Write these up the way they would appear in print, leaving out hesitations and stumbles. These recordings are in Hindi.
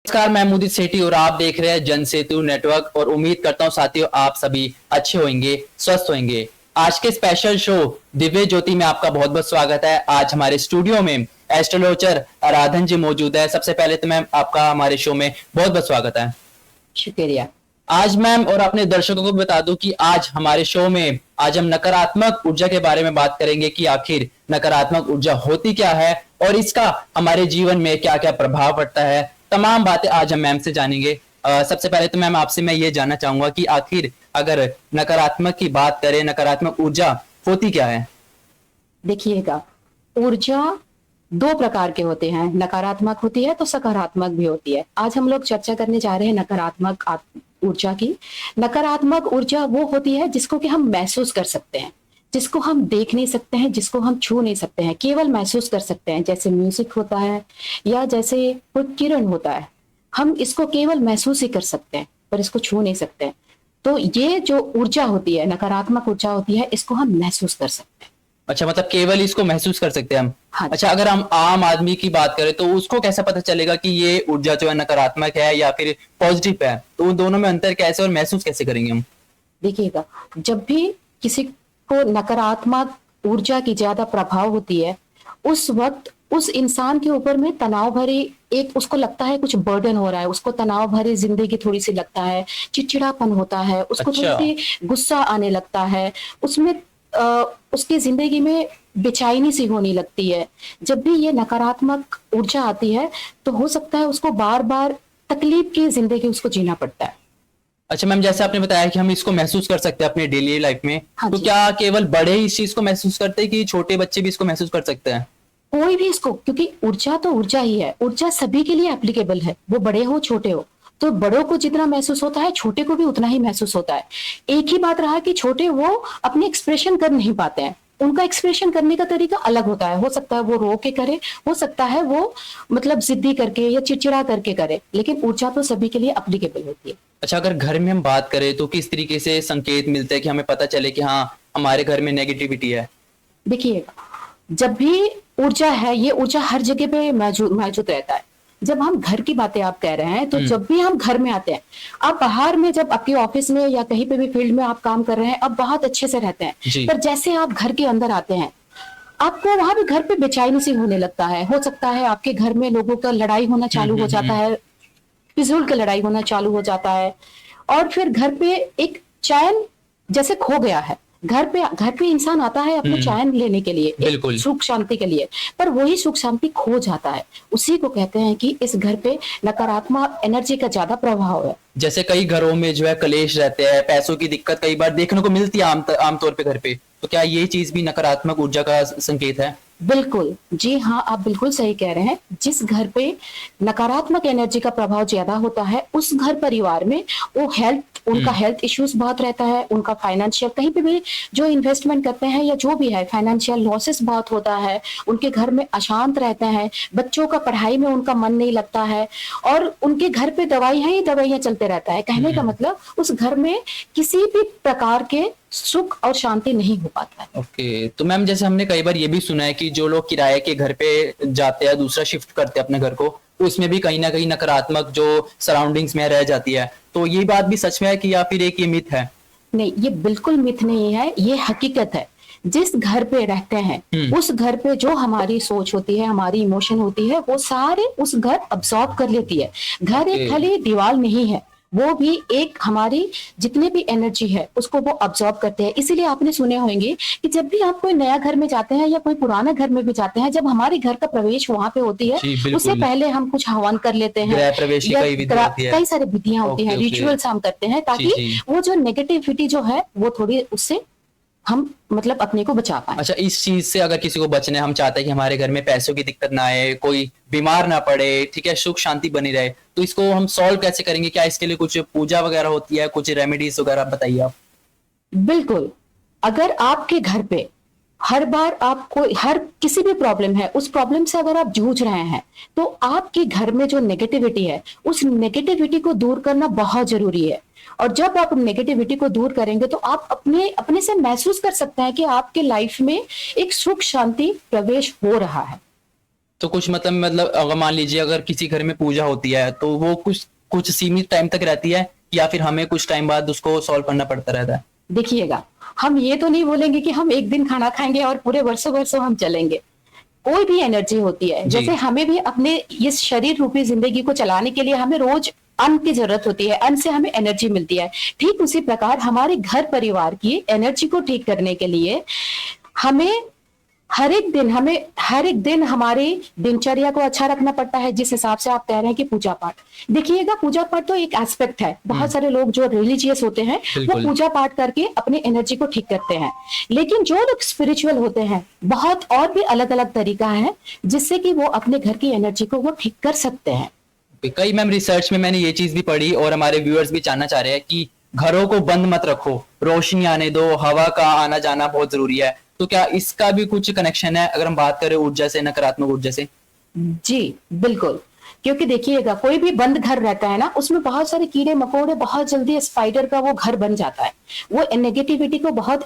नमस्कार, मैं मोदी सेठी और आप देख रहे हैं जन सेतु नेटवर्क। और उम्मीद करता हूं साथियों आप सभी अच्छे होंगे, स्वस्थ होंगे। आज के स्पेशल शो दिव्य ज्योति में आपका बहुत बहुत स्वागत है। आज हमारे स्टूडियो में एस्ट्रोलॉजर आराधन जी मौजूद है। सबसे पहले तो मैम आपका हमारे शो में बहुत बहुत स्वागत है। शुक्रिया। आज मैम और अपने दर्शकों को बता दूं कि आज हमारे शो में आज हम नकारात्मक ऊर्जा के बारे में बात करेंगे कि आखिर नकारात्मक ऊर्जा होती क्या है और इसका हमारे जीवन में क्या क्या प्रभाव पड़ता है। तमाम बातें आज हम मैम से जानेंगे। सबसे पहले तो मैम आपसे मैं ये जानना चाहूंगा कि आखिर अगर नकारात्मक की बात करें, नकारात्मक ऊर्जा होती क्या है? देखिएगा, ऊर्जा दो प्रकार के होते हैं, नकारात्मक होती है तो सकारात्मक भी होती है। आज हम लोग चर्चा करने जा रहे हैं नकारात्मक ऊर्जा की। नकारात्मक ऊर्जा वो होती है जिसको कि हम महसूस कर सकते हैं, जिसको हम देख नहीं सकते हैं, जिसको हम छू नहीं सकते हैं, केवल महसूस कर सकते हैं। जैसे म्यूजिक होता है या जैसे कोई किरण होता है, हम इसको केवल महसूस ही कर सकते हैं पर इसको छू नहीं सकते हैं। तो ये जो ऊर्जा होती है, नकारात्मक ऊर्जा होती है, इसको हम महसूस कर सकते हैं। अच्छा, मतलब केवल इसको महसूस कर सकते हैं हम। हाँ। अच्छा, अगर हम आम आदमी की बात करें तो उसको कैसे पता चलेगा कि ये ऊर्जा जो है नकारात्मक है या फिर पॉजिटिव है? तो उन दोनों में अंतर कैसे और महसूस कैसे करेंगे हम? देखिएगा, जब भी किसी को नकारात्मक ऊर्जा की ज्यादा प्रभाव होती है, उस वक्त उस इंसान के ऊपर में तनाव भरी एक उसको लगता है कुछ बर्डन हो रहा है, उसको तनाव भरी जिंदगी थोड़ी सी लगता है, चिड़चिड़ापन होता है, उसको अच्छा। थोड़ी सी गुस्सा आने लगता है, उसमें उसकी जिंदगी में बेचैनी सी होने लगती है। जब भी ये नकारात्मक ऊर्जा आती है तो हो सकता है उसको बार बार तकलीफ की जिंदगी उसको जीना पड़ता है। अच्छा मैम, जैसे आपने बताया कि हम इसको महसूस कर सकते हैं अपने डेली लाइफ में, हाँ तो जी। क्या केवल बड़े ही इस चीज को महसूस करते हैं कि छोटे बच्चे भी इसको महसूस कर सकते हैं? कोई भी इसको, क्योंकि ऊर्जा तो ऊर्जा ही है, ऊर्जा सभी के लिए एप्लीकेबल है, वो बड़े हो छोटे हो। तो बड़ों को जितना महसूस होता है छोटे को भी उतना ही महसूस होता है। एक ही बात रहा कि छोटे वो अपने एक्सप्रेशन कर नहीं पाते हैं, उनका एक्सप्रेशन करने का तरीका अलग होता है। हो सकता है वो रो के करे, हो सकता है वो मतलब जिद्दी करके या चिड़चिड़ा करके करे, लेकिन ऊर्जा तो सभी के लिए एप्लीकेबल होती है। अच्छा, अगर घर में हम बात करें तो किस तरीके से संकेत मिलते हैं कि हमें पता चले कि हाँ हमारे घर में नेगेटिविटी है? देखिएगा, जब भी ऊर्जा है, ये ऊर्जा हर जगह पे मौजूद मौजूद रहता है। जब हम घर की बातें आप कह रहे हैं, तो जब भी हम घर में आते हैं, आप बाहर में जब आपके ऑफिस में या कहीं पे भी फील्ड में आप काम कर रहे हैं, आप बहुत अच्छे से रहते हैं, पर जैसे आप घर के अंदर आते हैं, आपको वहां भी घर पे बेचैनी सी होने लगता है। हो सकता है आपके घर में लोगों का लड़ाई होना चालू हो जाता है, फिजूल का लड़ाई होना चालू हो जाता है, और फिर घर पे एक चैन जैसे खो गया है। घर पे इंसान आता है अपने चैन लेने के लिए, एक सुख शांति के लिए, पर वही सुख शांति खो जाता है। उसी को कहते हैं कि इस घर पे नकारात्मक एनर्जी का ज्यादा प्रभाव है। जैसे कई घरों में जो है कलेश रहते हैं, पैसों की दिक्कत कई बार देखने को मिलती है आमतौर पे घर पे, तो क्या ये चीज भी नकारात्मक ऊर्जा का संकेत है? बिल्कुल, जी हाँ, आप बिल्कुल सही कह रहे हैं। जिस घर पे नकारात्मक एनर्जी का प्रभाव ज्यादा होता है, उस घर परिवार में वो उनका हेल्थ इश्यूज बहुत रहता है, उनका फाइनेंशियल कहीं पे भी जो इन्वेस्टमेंट करते हैं या जो भी है, फाइनेंशियल लॉसेस बहुत होता है, उनके घर में अशांत रहते हैं, बच्चों का पढ़ाई में उनका मन नहीं लगता है, और उनके घर पे दवाइयां ही दवाइयां चलते रहता है। कहने का मतलब उस घर में किसी भी प्रकार के सुख और शांति नहीं हो पाता है। ओके, तो मैम जैसे हमने कई बार ये भी सुना है कि जो लोग किराए के घर पे जाते हैं, दूसरा शिफ्ट करते हैं अपने घर को, तो उसमें भी कहीं ना कहीं नकारात्मक जो सराउंडिंग्स में रह जाती है, तो ये बात भी सच में है कि या फिर एक ये मिथ है? नहीं, ये बिल्कुल मिथ नहीं है, ये हकीकत है। जिस घर पे रहते हैं, उस घर पे जो हमारी सोच होती है, हमारी इमोशन होती है, वो सारे उस घर अब्सॉर्ब कर लेती है। घर एक खाली दीवार नहीं है, वो भी एक हमारी जितने भी एनर्जी है उसको वो अब्सॉर्ब करते हैं। इसीलिए आपने सुने होंगे कि जब भी आप कोई नया घर में जाते हैं या कोई पुराना घर में भी जाते हैं, जब हमारे घर का प्रवेश वहां पे होती है, उससे पहले हम कुछ हवन कर लेते हैं, कई सारी विधियां होती हैं, रिचुअल्स हम करते हैं, ताकि वो जो नेगेटिविटी जो है वो थोड़ी उससे हम मतलब अपने को बचा पाए। अच्छा, इस चीज से अगर किसी को बचने, हम चाहते हैं कि हमारे घर में पैसों की दिक्कत ना आए, कोई बीमार ना पड़े, ठीक है, सुख शांति बनी रहे, तो इसको हम सॉल्व कैसे करेंगे? क्या इसके लिए कुछ पूजा वगैरह होती है, कुछ रेमेडीज वगैरह बताइए आप। बिल्कुल, अगर आपके घर पे हर बार आपको हर किसी भी प्रॉब्लम है, उस प्रॉब्लम से अगर आप जूझ रहे हैं, तो आपके घर में जो नेगेटिविटी है, उस नेगेटिविटी को दूर करना बहुत जरूरी है। और जब आप नेगेटिविटी को दूर करेंगे तो आप अपने अपने से महसूस कर सकते हैं कि आपके लाइफ में एक सुख शांति प्रवेश हो रहा है। तो कुछ मतलब अगर मान लीजिए अगर किसी घर में पूजा होती है तो वो कुछ कुछ सीमित टाइम तक रहती है, या फिर हमें कुछ टाइम बाद उसको सॉल्व करना पड़ता रहता है? देखिएगा, हम ये तो नहीं बोलेंगे कि हम एक दिन खाना खाएंगे और पूरे वर्षों वर्षों हम चलेंगे। कोई भी एनर्जी होती है, जी। जैसे हमें भी अपने इस शरीर रूपी जिंदगी को चलाने के लिए हमें रोज अन्न की जरूरत होती है, अन्न से हमें एनर्जी मिलती है। ठीक उसी प्रकार हमारे घर परिवार की एनर्जी को ठीक करने के लिए हमें हर एक दिन हमारी दिनचर्या को अच्छा रखना पड़ता है। जिस हिसाब से आप कह रहे हैं कि पूजा पाठ, देखिएगा पूजा पाठ तो एक एस्पेक्ट है। बहुत सारे लोग जो रिलीजियस होते हैं वो बिल्कुल। पूजा पाठ करके अपने एनर्जी को ठीक करते हैं, लेकिन जो लोग स्पिरिचुअल होते हैं बहुत और भी अलग अलग तरीका है जिससे कि वो अपने घर की एनर्जी को वो ठीक कर सकते हैं। कई मैम रिसर्च में मैंने ये चीज भी पढ़ी और हमारे व्यूअर्स भी जानना चाह रहे हैं कि घरों को बंद मत रखो, रोशनी आने दो, हवा का आना जाना बहुत जरूरी है। तो क्या इसका भी कुछ कनेक्शन है अगर हम बात करें ऊर्जा से, नकारात्मक ऊर्जा से? जी बिल्कुल, क्योंकि देखिएगा कोई भी बंद घर रहता है ना, उसमें बहुत सारे कीड़े मकोड़े, बहुत जल्दी स्पाइडर का वो घर बन जाता है। वो नेगेटिविटी को बहुत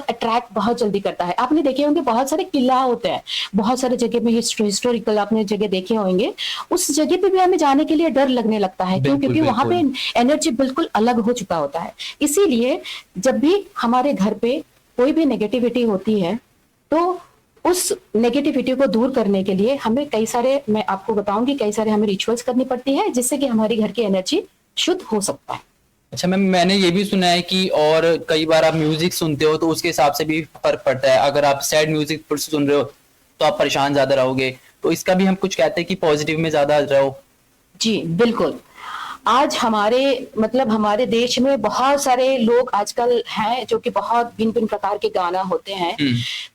अट्रैक्ट बहुत जल्दी करता है। आपने देखे होंगे बहुत सारे किला होते हैं, बहुत सारे जगह में हिस्टोरिकल आपने जगह देखे होंगे, उस जगह पे भी हमें जाने के लिए डर लगने लगता है। क्यों? बिल्कुल, क्योंकि वहां पे बिल्कुल। एनर्जी बिल्कुल अलग हो चुका होता है। इसीलिए जब भी हमारे घर पे कोई भी नेगेटिविटी होती है तो उस नेगेटिविटी को दूर करने के लिए हमें कई सारे, मैं आपको बताऊंगी, कई सारे हमें रिचुअल्स करनी पड़ती है जिससे कि हमारी घर की एनर्जी शुद्ध हो सकता है। अच्छा मैम, मैंने ये भी सुना है कि और कई बार आप म्यूजिक सुनते हो तो उसके हिसाब से भी फर्क पड़ता है। अगर आप सैड म्यूजिक सुन रहे हो तो आप परेशान ज्यादा रहोगे, तो इसका भी हम कुछ कहते हैं कि पॉजिटिव में ज्यादा रहो। जी बिल्कुल। आज हमारे देश में बहुत सारे लोग आजकल हैं जो कि बहुत भिन्न भिन्न प्रकार के गाना होते हैं।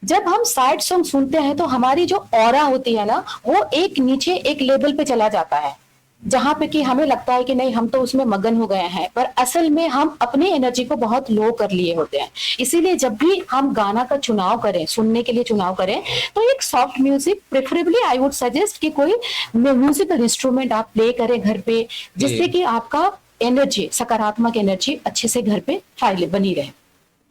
जब हम सैड सॉन्ग सुनते हैं तो हमारी जो ऑरा होती है ना, वो एक नीचे एक लेवल पे चला जाता है, जहां पे कि हमें लगता है कि नहीं हम तो उसमें मगन हो गए हैं, पर असल में हम अपनी एनर्जी को बहुत लो कर लिए होते हैं। इसीलिए जब भी हम गाना का चुनाव करें, सुनने के लिए चुनाव करें, तो एक soft music, preferably I would suggest कि कोई म्यूजिकल इंस्ट्रूमेंट आप प्ले करें घर पे, जिससे कि आपका एनर्जी, सकारात्मक एनर्जी अच्छे से घर पे फाइल बनी रहे।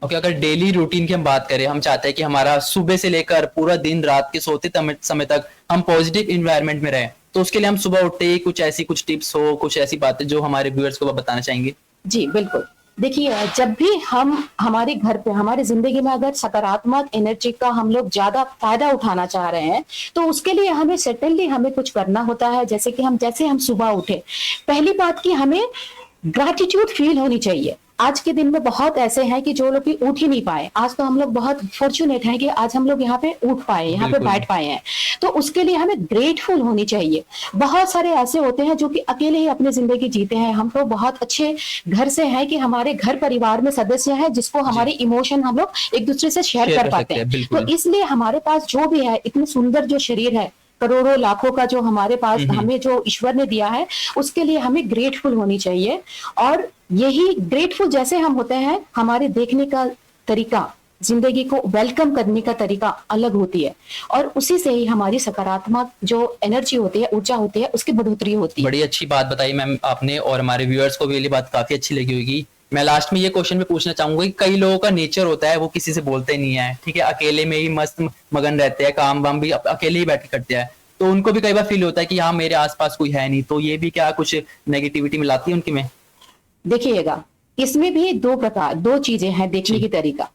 ओके, अगर डेली रूटीन की हम बात करें, हम चाहते हैं कि हमारा सुबह से लेकर पूरा दिन रात के सोते समय तक हम पॉजिटिव इन्वायरमेंट में रहें, तो उसके लिए हम सुबह उठते ही कुछ टिप्स हो, कुछ ऐसी बातें जो हमारे व्यूअर्स को बताना चाहेंगे? जी बिल्कुल। देखिए, जब भी हम हमारे घर पे, हमारी जिंदगी में अगर सकारात्मक एनर्जी का हम लोग ज्यादा फायदा उठाना चाह रहे हैं, तो उसके लिए हमें सर्टेनली हमें कुछ करना होता है। जैसे हम सुबह उठे, पहली बात की हमें ग्रैटिट्यूड फील होनी चाहिए। आज के दिन में बहुत ऐसे हैं कि जो लोग भी उठ ही नहीं पाए। आज तो हम लोग बहुत फॉर्चुनेट हैं कि आज हम लोग यहाँ पे उठ पाए, यहाँ पे बैठ पाए हैं, तो उसके लिए हमें ग्रेटफुल होनी चाहिए। बहुत सारे ऐसे होते हैं जो कि अकेले ही अपनी जिंदगी जीते हैं। हम तो बहुत अच्छे घर से हैं कि हमारे घर परिवार में सदस्य हैं जिसको हमारे इमोशन हम लोग एक दूसरे से शेयर कर पाते हैं। तो इसलिए हमारे पास जो भी है, इतने सुंदर जो शरीर है, करोड़ों लाखों का जो हमारे पास हमें जो ईश्वर ने दिया है, उसके लिए हमें ग्रेटफुल होनी चाहिए। और यही ग्रेटफुल जैसे हम होते हैं, हमारे देखने का तरीका, जिंदगी को वेलकम करने का तरीका अलग होती है, और उसी से ही हमारी सकारात्मक जो एनर्जी होती है, ऊर्जा होती है, उसकी बढ़ोतरी होती है। बड़ी अच्छी बात बताई मैम आपने, और हमारे व्यूअर्स को भी ये बात काफी अच्छी लगी होगी। मैं लास्ट में ये क्वेश्चन भी पूछना चाहूंगा कि कई लोगों का नेचर होता है वो किसी से बोलते नहीं है, ठीक है, अकेले में ही मस्त मगन रहते हैं, काम वाम भी अकेले ही बैठ के करते हैं, तो उनको भी कई बार फील होता है कि हाँ मेरे आसपास कोई है नहीं, तो ये भी क्या कुछ नेगेटिविटी मिलाती है उनकी में? देखिएगा, इसमें भी दो चीजें हैं देखने की तरीका।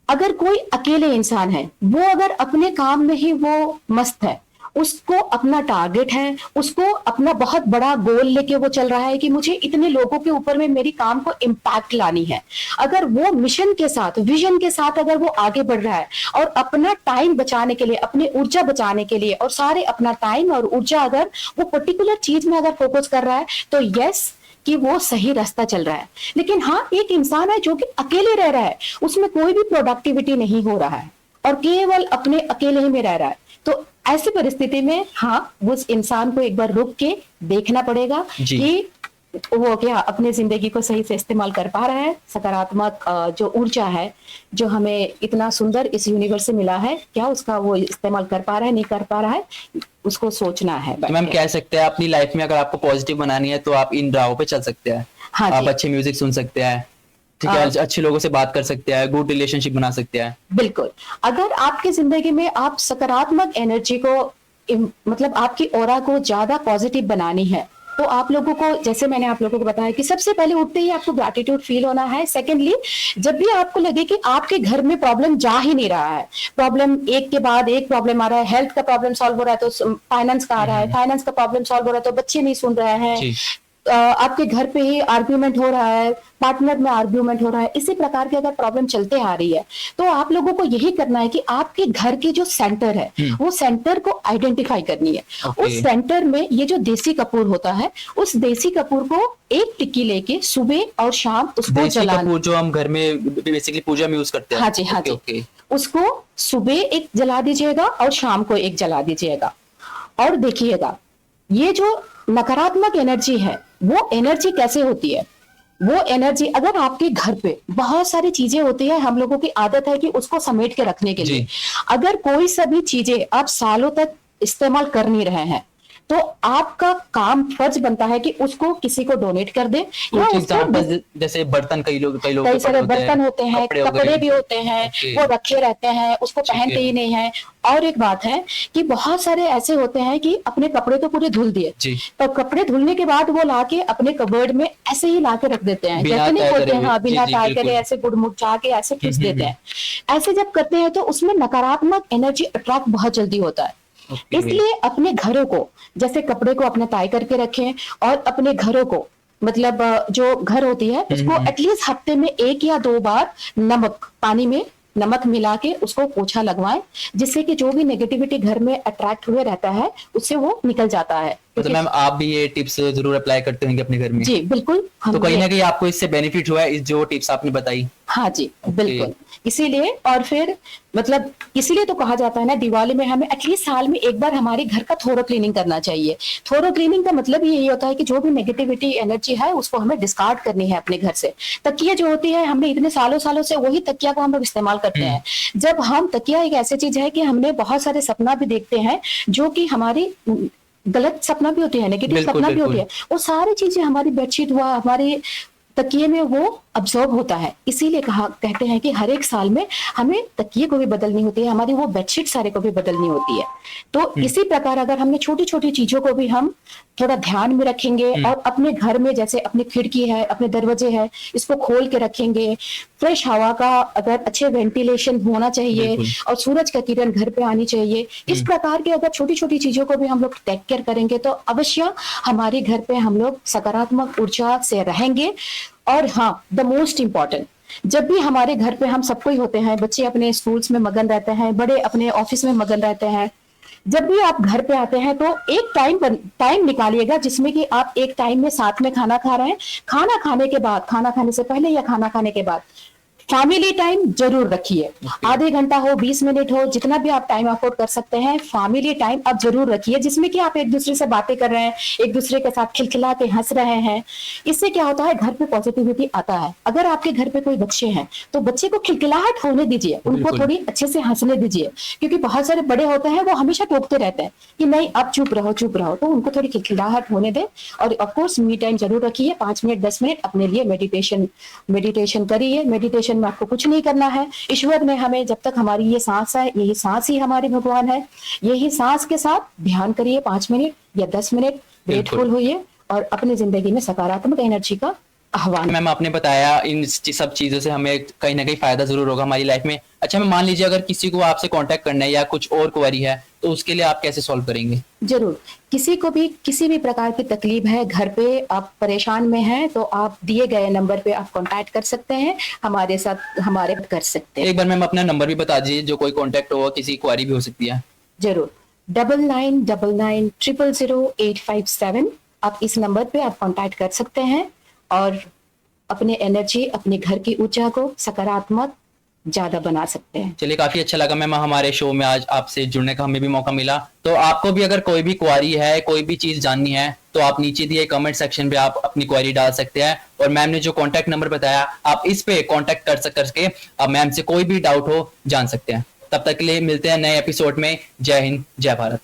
अगर कोई अकेले इंसान है, वो अगर अपने काम में ही वो मस्त है, उसको अपना टारगेट है, उसको अपना बहुत बड़ा गोल लेके वो चल रहा है कि मुझे इतने लोगों के ऊपर में मेरी काम को इम्पैक्ट लानी है, अगर वो मिशन के साथ, विजन के साथ अगर वो आगे बढ़ रहा है और अपना टाइम बचाने के लिए, अपनी ऊर्जा बचाने के लिए, और सारे अपना टाइम और ऊर्जा अगर वो पर्टिकुलर चीज में अगर फोकस कर रहा है, तो यस कि वो सही रास्ता चल रहा है। लेकिन हाँ, एक इंसान है जो कि अकेले रह रहा है, उसमें कोई भी प्रोडक्टिविटी नहीं हो रहा है और केवल अपने अकेले ही में रह रहा है, तो ऐसी परिस्थिति में हाँ, उस इंसान को एक बार रुक के देखना पड़ेगा कि वो क्या अपने जिंदगी को सही से इस्तेमाल कर पा रहा है। सकारात्मक जो ऊर्जा है, जो हमें इतना सुंदर इस यूनिवर्स से मिला है, क्या उसका वो इस्तेमाल कर पा रहा है, नहीं कर पा रहा है, उसको सोचना है। मैम कह सकते हैं अपनी लाइफ में अगर आपको पॉजिटिव बनानी है तो आप इन राहों पे चल सकते हैं। हाँ, आप अच्छे म्यूजिक सुन सकते हैं, ठीक है, अच्छे लोगों से बात कर सकते हैं, गुड रिलेशनशिप बना सकते हैं। बिल्कुल। अगर आपकी जिंदगी में आप सकारात्मक एनर्जी को मतलब आपकी ऑरा को ज्यादा पॉजिटिव बनानी है, तो आप लोगों को, जैसे मैंने आप लोगों को बताया कि सबसे पहले उठते ही आपको ग्रैटिट्यूड फील होना है। सेकेंडली, जब भी आपको लगे कि आपके घर में प्रॉब्लम जा ही नहीं रहा है, प्रॉब्लम एक के बाद एक प्रॉब्लम आ रहा है, हेल्थ का प्रॉब्लम सॉल्व हो रहा है तो फाइनेंस का आ रहा है, फाइनेंस का प्रॉब्लम सॉल्व हो रहा है तो बच्चे नहीं सुन रहे हैं, आपके घर पे ही आर्ग्यूमेंट हो रहा है, पार्टनर में आर्ग्यूमेंट हो रहा है, इसी प्रकार की अगर प्रॉब्लम चलते आ रही है, तो आप लोगों को यही करना है कि आपके घर के जो सेंटर है, वो सेंटर को आइडेंटिफाई करनी है। उस सेंटर में ये जो देसी कपूर होता है, उस देसी कपूर को एक टिक्की लेके सुबह और शाम उसको जलाना। जो हम घर में बेसिकली पूजा में यूज करते हैं। हाँ जी, हाँ जी। उसको सुबह एक जला दीजिएगा और शाम को एक जला दीजिएगा। और देखिएगा, ये जो नकारात्मक एनर्जी है, वो एनर्जी कैसे होती है? वो एनर्जी, अगर आपके घर पे बहुत सारी चीजें होती है, हम लोगों की आदत है कि उसको समेट के रखने के लिए, अगर कोई सभी चीजें आप सालों तक इस्तेमाल कर नहीं रहे हैं, तो आपका काम फर्ज बनता है कि उसको किसी को डोनेट कर दें। जैसे बर्तन, कई सारे बर्तन होते हैं, कपड़े भी होते हैं, वो रखे रहते हैं, उसको पहनते ही नहीं है। और एक बात है कि बहुत सारे ऐसे होते हैं कि अपने कपड़े तो पूरे धुल दिए, तो कपड़े धुलने के बाद वो लाके अपने कबर्ड में ऐसे ही लाके रख देते हैं, जैसे नहीं बोलते हैं, हाँ, बिना टाई करे ऐसे गुड़मुड़ा के ऐसे खींच देते हैं। ऐसे जब करते हैं तो उसमें नकारात्मक एनर्जी अट्रैक्ट बहुत जल्दी होता है। इसलिए अपने घरों को, जैसे कपड़े को अपना टाई करके रखें, और अपने घरों को, मतलब जो घर होती है उसको एटलीस्ट हफ्ते में 1 या 2 बार पानी में नमक मिला के उसको पोछा लगवाएं, जिससे कि जो भी नेगेटिविटी घर में अट्रैक्ट हुए रहता है उससे वो निकल जाता है। तो मैम, आप भी ये टिप्स जरूर अप्लाई करते होंगे अपने घर में? जी बिल्कुल। तो कहीं ना कहीं आपको इससे बेनिफिट हुआ है, इस जो टिप्स आपने बताई? हाँ जी, बिल्कुल। इसीलिए, और फिर मतलब इसीलिए तो कहा जाता है ना, दिवाली में हमें एटलीस्ट साल में एक बार हमारे घर का थोरो क्लीनिंग करना चाहिए। थोरो क्लीनिंग का मतलब यही होता है कि जो भी नेगेटिविटी एनर्जी है उसको हमें डिस्कार्ड करनी है अपने घर से। तकिया जो होती है, हमने इतने सालों से वही तकिया को हम लोग इस्तेमाल करते हैं। जब हम तकिया, एक ऐसी चीज है कि हमने बहुत सारे सपना भी देखते हैं जो कि हमारी गलत सपना भी होती है, नेगेटिव सपना भी होती है, वो सारी चीजें हमारी बेडशीट हुआ, हमारे तकिए में वो अब्सॉर्ब होता है। इसीलिए कहते हैं कि हर एक साल में हमें तकिए को भी बदलनी होती है, हमारी वो बेडशीट सारे को भी बदलनी होती है। तो इसी प्रकार अगर हमने छोटी छोटी चीजों को भी हम थोड़ा ध्यान में रखेंगे, और अपने घर में जैसे अपनी खिड़की है, अपने दरवाजे है, इसको खोल के रखेंगे, फ्रेश हवा का अगर अच्छे वेंटिलेशन होना चाहिए, और सूरज का किरण घर पे आनी चाहिए, इस प्रकार के अगर छोटी छोटी चीजों को भी हम लोग टेक केयर करेंगे, तो अवश्य हमारे घर पे हम लोग सकारात्मक ऊर्जा से रहेंगे। और हाँ, द मोस्ट इम्पॉर्टेंट, जब भी हमारे घर पे हम सबको ही होते हैं, बच्चे अपने स्कूल्स में मगन रहते हैं, बड़े अपने ऑफिस में मगन रहते हैं, जब भी आप घर पे आते हैं तो एक टाइम निकालिएगा जिसमें कि आप एक टाइम में साथ में खाना खा रहे हैं। खाना खाने के बाद, खाना खाने से पहले या खाना खाने के बाद फैमिली टाइम जरूर रखिए। आधे घंटा हो, 20 मिनट हो, जितना भी आप टाइम अफोर्ड कर सकते हैं, फैमिली टाइम आप जरूर रखिए, जिसमें कि आप एक दूसरे से बातें कर रहे हैं, एक दूसरे के साथ खिलखिला के हंस रहे हैं। इससे क्या होता है, घर पे पॉजिटिविटी आता है। अगर आपके घर पे कोई बच्चे हैं तो बच्चे को खिलखिलाहट होने दीजिए, उनको थोड़ी अच्छे से हंसने दीजिए, क्योंकि बहुत सारे बड़े होते हैं वो हमेशा टोकते रहते हैं कि नहीं अब चुप रहो चुप रहो, तो उनको थोड़ी खिलखिलाहट होने दें। और ऑफकोर्स मी टाइम जरूर रखिए, 5 मिनट 10 मिनट अपने लिए मेडिटेशन करिए। मेडिटेशन में आपको कुछ नहीं करना है, ईश्वर ने हमें, जब तक हमारी ये सांस है, यही सांस ही हमारे भगवान है, यही सांस के साथ ध्यान करिए 5 मिनट या 10 मिनट, ग्रेटफुल होइए और अपनी जिंदगी में सकारात्मक एनर्जी का आह्वान। मैम, आपने बताया इन सब चीजों से हमें कहीं ना कहीं फायदा जरूर होगा हमारी लाइफ में। अच्छा, मैं मान लीजिए अगर किसी को आपसे कांटेक्ट करना है या कुछ और क्वेरी है, तो उसके लिए आप कैसे सॉल्व करेंगे? जरूर, किसी को भी किसी भी प्रकार की तकलीफ है, घर पे आप परेशान में हैं, तो आप दिए गए नंबर पे आप कांटेक्ट कर सकते हैं, हमारे साथ हमारे कर सकते हैं। एक बार मैम अपना नंबर भी बता दीजिए, जो कोई कांटेक्ट हो, किसी क्वेरी भी हो सकती है। जरूर, 9999000857। आप इस नंबर पे आप कांटेक्ट कर सकते हैं और अपने एनर्जी, अपने घर की ऊर्जा को सकारात्मक ज्यादा बना सकते हैं। चलिए, काफी अच्छा लगा मैम, हमारे शो में आज आपसे जुड़ने का हमें भी मौका मिला। तो आपको भी अगर कोई भी क्वेरी है, कोई भी चीज जाननी है, तो आप नीचे दिए कमेंट सेक्शन पे आप अपनी क्वेरी डाल सकते हैं, और मैम ने जो कांटेक्ट नंबर बताया आप इस पे कांटेक्ट करके आप मैम से कोई भी डाउट हो जान सकते हैं। तब तक के लिए मिलते हैं नए एपिसोड में। जय हिंद, जय भारत।